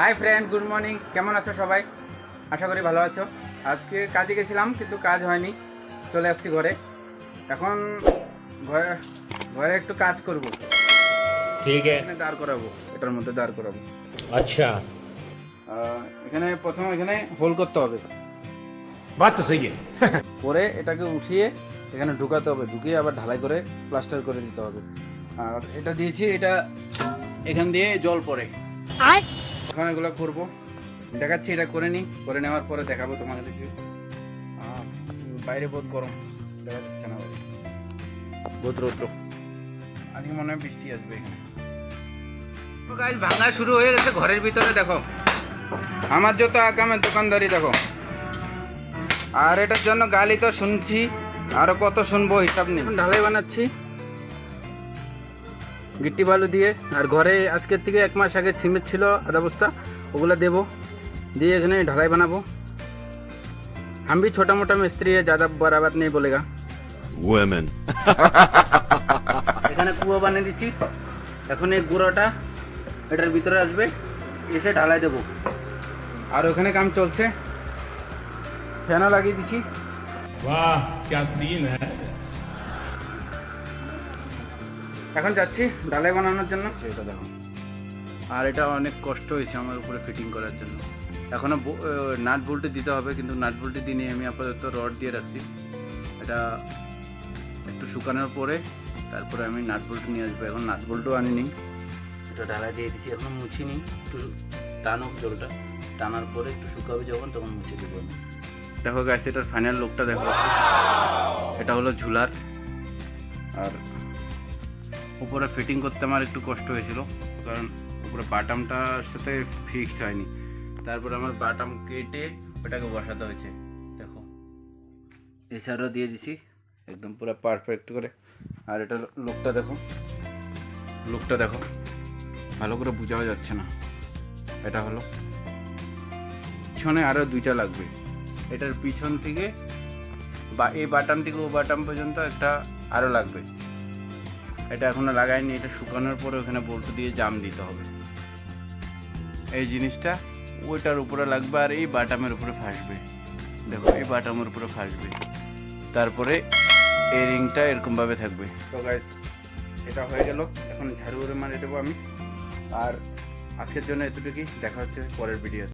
Hi friend, good morning. কেমন আছো সবাই? আশা করি ভালো আছো। আজকে কাজে গেছিলাম কিন্তু কাজ হয়নি, চলে আসছি ঘরে। এখন ঘরে ঘরে একটু কাজ করব। ठीक है। এখানে দাঁড় করাবো, এটার মধ্যে দাঁড় করাবো। अच्छा, এখানে প্রথমে এখানে হোল করতে হবে, बात तो सही है। করে এটাকে উঠিয়ে এখানে ঢুকাতে হবে, ঢুকিয়ে আবার ঢালাই করে প্লাস্টার করে দিতে হবে। আর এটা দিয়েছি, এটা এখান দিয়ে জল পড়ে। এখন এগুলো করবো, দেখাচ্ছি। এটা করে নিই, করে নেওয়ার পরে দেখাবো তোমাকে। দেখি বাইরে বহুত গরম, দেখা যাচ্ছে না বাইরে, বহুত রৌদ্র। আজকে মনে হয় বৃষ্টি আসবে এখানে। তো গাছ ভাঙা শুরু হয়ে গেছে ঘরের ভিতরে। দেখো আমার যত আকামের দোকানদারি দেখো। আর এটার জন্য গালি তো শুনছি, আরো কত শুনবো হিসাব নেই। এখন ঢালাই বানাচ্ছি গিট্টি বালু দিয়ে। আর ঘরে আজকের থেকে 1 মাস আগে সিমেন্ট ছিল আর অবস্থা, ওগুলো দেবো, দিয়ে এখানে ढलाई बनाबो। हम भी छोटा मोटा मिस्त्री है, ज़्यादा बराबर नहीं बोलेगा। Women। এখানে কুয়া বানিয়ে দিচ্ছি। এখন এই গুঁড়োটা এটার ভিতরে আসবে, এসে ঢালাই দেবো। আর ওখানে কাম চলছে, ফ্যানও লাগিয়ে দিচ্ছি। वाह क्या सीन है। এখন যাচ্ছি ঢালাই বানানোর জন্য। সেটা দেখো। আর এটা অনেক কষ্ট হয়েছে আমার উপরে ফিটিং করার জন্য। এখনও নাট বল্টু দিতে হবে, কিন্তু নাট বল্টু দিয়ে নিয়ে আমি আপাতত রড দিয়ে রাখছি। এটা একটু শুকানোর পরে তারপরে আমি নাট বল্টু নিয়ে আসবো। এখন নাট বল্টু আনিনি, এটা ঢালাই দিয়ে দিচ্ছি। এখন মুছিনি, একটু টানুক জলটা, টানার পরে একটু শুকাবে যখন, তখন মুছে দেবো আমি। দেখো গাছ, এটার ফাইনাল লুকটা দেখো। এটা হলো ঝুলার। আর উপরে ফিটিং করতে আমার একটু কষ্ট হয়েছিল, কারণ উপরে বাটামটার সাথে ফিক্সড হয়নি। তারপরে আমার বাটাম কেটে ওটাকে বসাতে হয়েছে। দেখো এছাড়াও দিয়ে দিছি একদম পুরো পারফেক্ট করে। আর এটার লুকটা দেখো, লুকটা দেখো, ভালো করে বোঝাও যাচ্ছে না। এটা হলো পিছনে, আরও 2টা লাগবে। এটার পিছন থেকে বা এই বাটাম থেকে ও বাটাম পর্যন্ত একটা আরও লাগবে। এটা এখনো লাগাইনি, এটা শুকানোর পরে ওখানে বল্টু দিয়ে জাম দিতে হবে। এই জিনিসটা ওইটার উপরে লাগবে, আর এই বাটামের উপরে ফাসবে। দেখো এই বাটামের উপরে ফাসবে, তারপরে এই রিংটা এরকমভাবে থাকবে। তো গাইস, এটা হয়ে গেল। এখন ঝাড়ু মারিয়ে দেবো আমি। আর আজকের জন্য এতটুকুই, দেখা হচ্ছে পরের ভিডিও।